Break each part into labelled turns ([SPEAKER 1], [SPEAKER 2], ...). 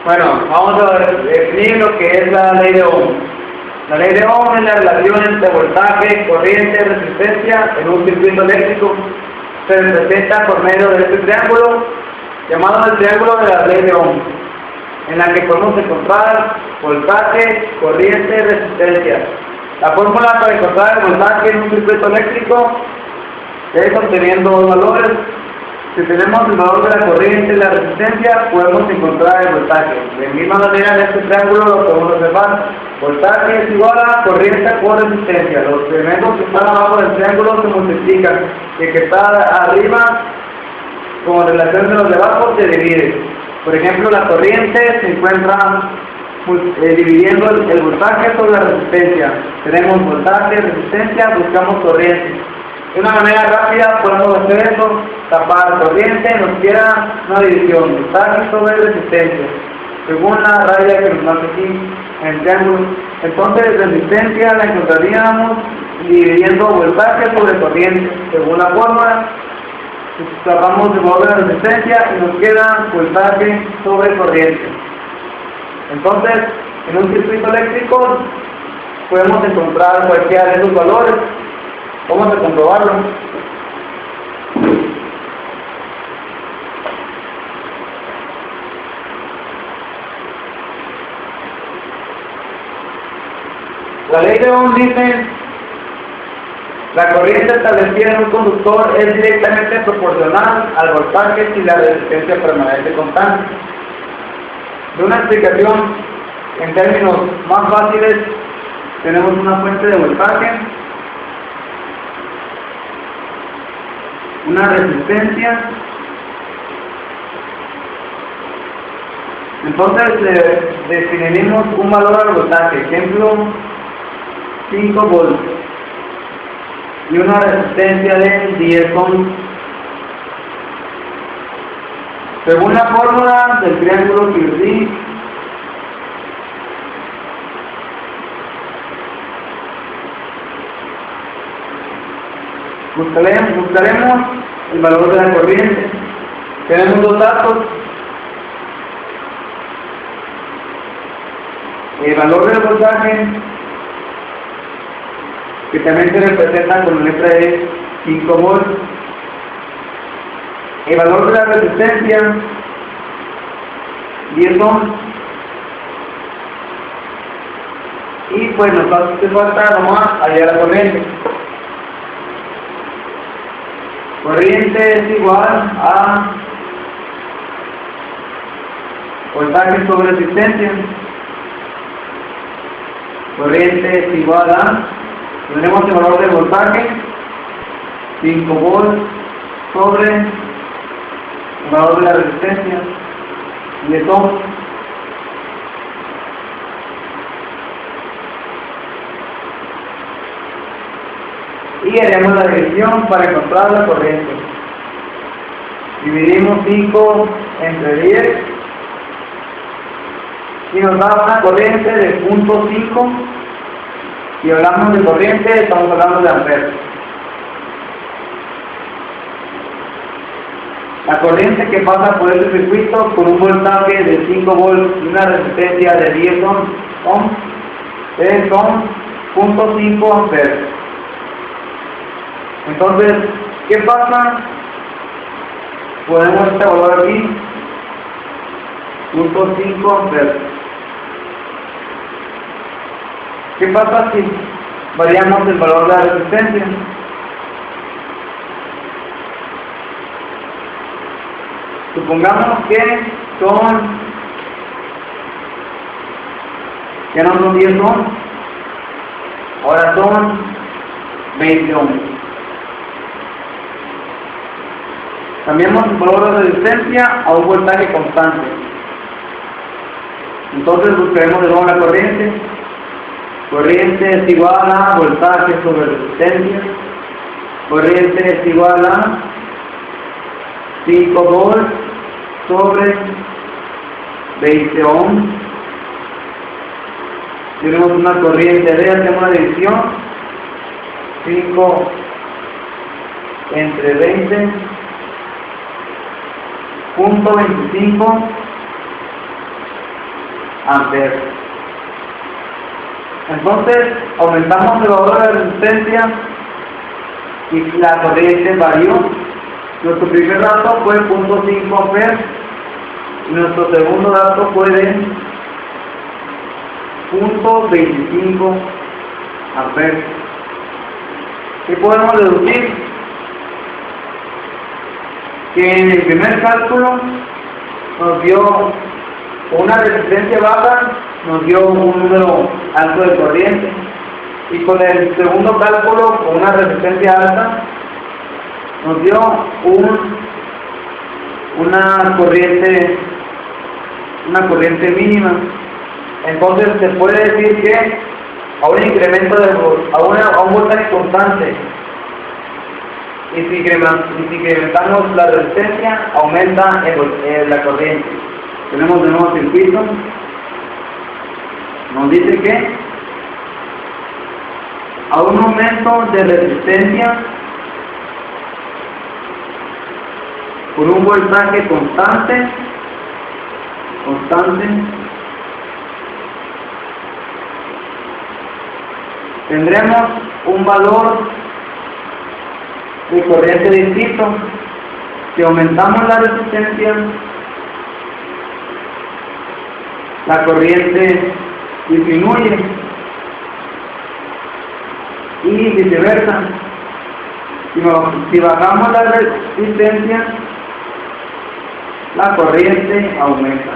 [SPEAKER 1] Bueno, vamos a definir lo que es la ley de Ohm. La ley de Ohm es la relación entre voltaje, corriente, resistencia en un circuito eléctrico. Se representa por medio de este triángulo, llamado el triángulo de la ley de Ohm, en la que podemos encontrar voltaje, corriente, resistencia. La fórmula para encontrar el voltaje en un circuito eléctrico es obteniendo dos valores. Si tenemos el valor de la corriente y la resistencia, podemos encontrar el voltaje. De misma manera, en este triángulo lo podemos observar. Voltaje es igual a corriente por resistencia. Los elementos que están abajo del triángulo se multiplican. Y el que está arriba, con relación de los de abajo, se divide. Por ejemplo, la corriente se encuentra dividiendo el voltaje sobre la resistencia. Tenemos voltaje, resistencia, buscamos corriente. De una manera rápida podemos hacer eso, tapar corriente, nos queda una división, voltaje sobre resistencia, según la raya que nos marca aquí en el triángulo. Entonces resistencia la encontraríamos dividiendo voltaje sobre corriente, según la fórmula. Tapamos el valor de la resistencia y nos queda voltaje sobre corriente. Entonces, en un circuito eléctrico podemos encontrar cualquiera de esos valores. Vamos a comprobarlo. La ley de Ohm dice: la corriente establecida en un conductor es directamente proporcional al voltaje si la resistencia permanece constante. De una explicación en términos más fáciles, tenemos una fuente de voltaje, una resistencia. Entonces definiremos un valor al voltaje, ejemplo 5 volts, y una resistencia de 10 ohms. Según la fórmula del triángulo Kirchhoff, buscaremos el valor de la corriente. Tenemos dos datos: el valor del voltaje, que también se representa con la letra E, 5 volts, el valor de la resistencia, 10 ohms, y pues nos hace falta nomás hallar la corriente. Corriente es igual a voltaje sobre resistencia. Corriente es igual a, tenemos el valor de voltaje, 5 volts, sobre el valor de la resistencia, 10 ohms. Y haremos la división para encontrar la corriente. Dividimos 5 entre 10 y nos da una corriente de 0.5. Si hablamos de corriente, estamos hablando de amperes. La corriente que pasa por este circuito con un voltaje de 5 volts y una resistencia de 10 ohms son 0.5 amperes. Entonces, ¿qué pasa? Podemos evaluar aquí 0.5 amperes. ¿Qué pasa si variamos el valor de la resistencia? Supongamos que ya no son 10 ohms, ahora son 20 ohms. Cambiamos el valor de resistencia a un voltaje constante. Entonces buscaremos de nuevo la corriente. Corriente es igual a voltaje sobre resistencia. Corriente es igual a 5 volts sobre 20 ohms. Tenemos una corriente de, hacemos una división, 5 entre 20, .25 amperes. Entonces, aumentamos el valor de la resistencia y la corriente varió. Nuestro primer dato fue 0.5 amperes y nuestro segundo dato fue de 0.25 amperes. ¿Qué podemos deducir? Que en el primer cálculo nos dio una resistencia baja, nos dio un número alto de corriente, y con el segundo cálculo, con una resistencia alta, nos dio una corriente mínima. Entonces se puede decir que a un incremento a un voltaje constante, y si incrementamos la resistencia, aumenta la corriente. Tenemos de nuevo circuito. Nos dice que a un aumento de resistencia por un voltaje constante, tendremos un valor de corriente distinto. Si aumentamos la resistencia, la corriente disminuye, y viceversa. Si bajamos la resistencia, la corriente aumenta.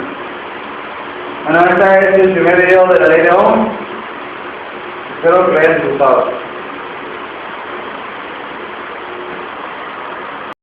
[SPEAKER 1] Bueno, este es el primer video de la ley de Ohm. Espero que les haya gustado.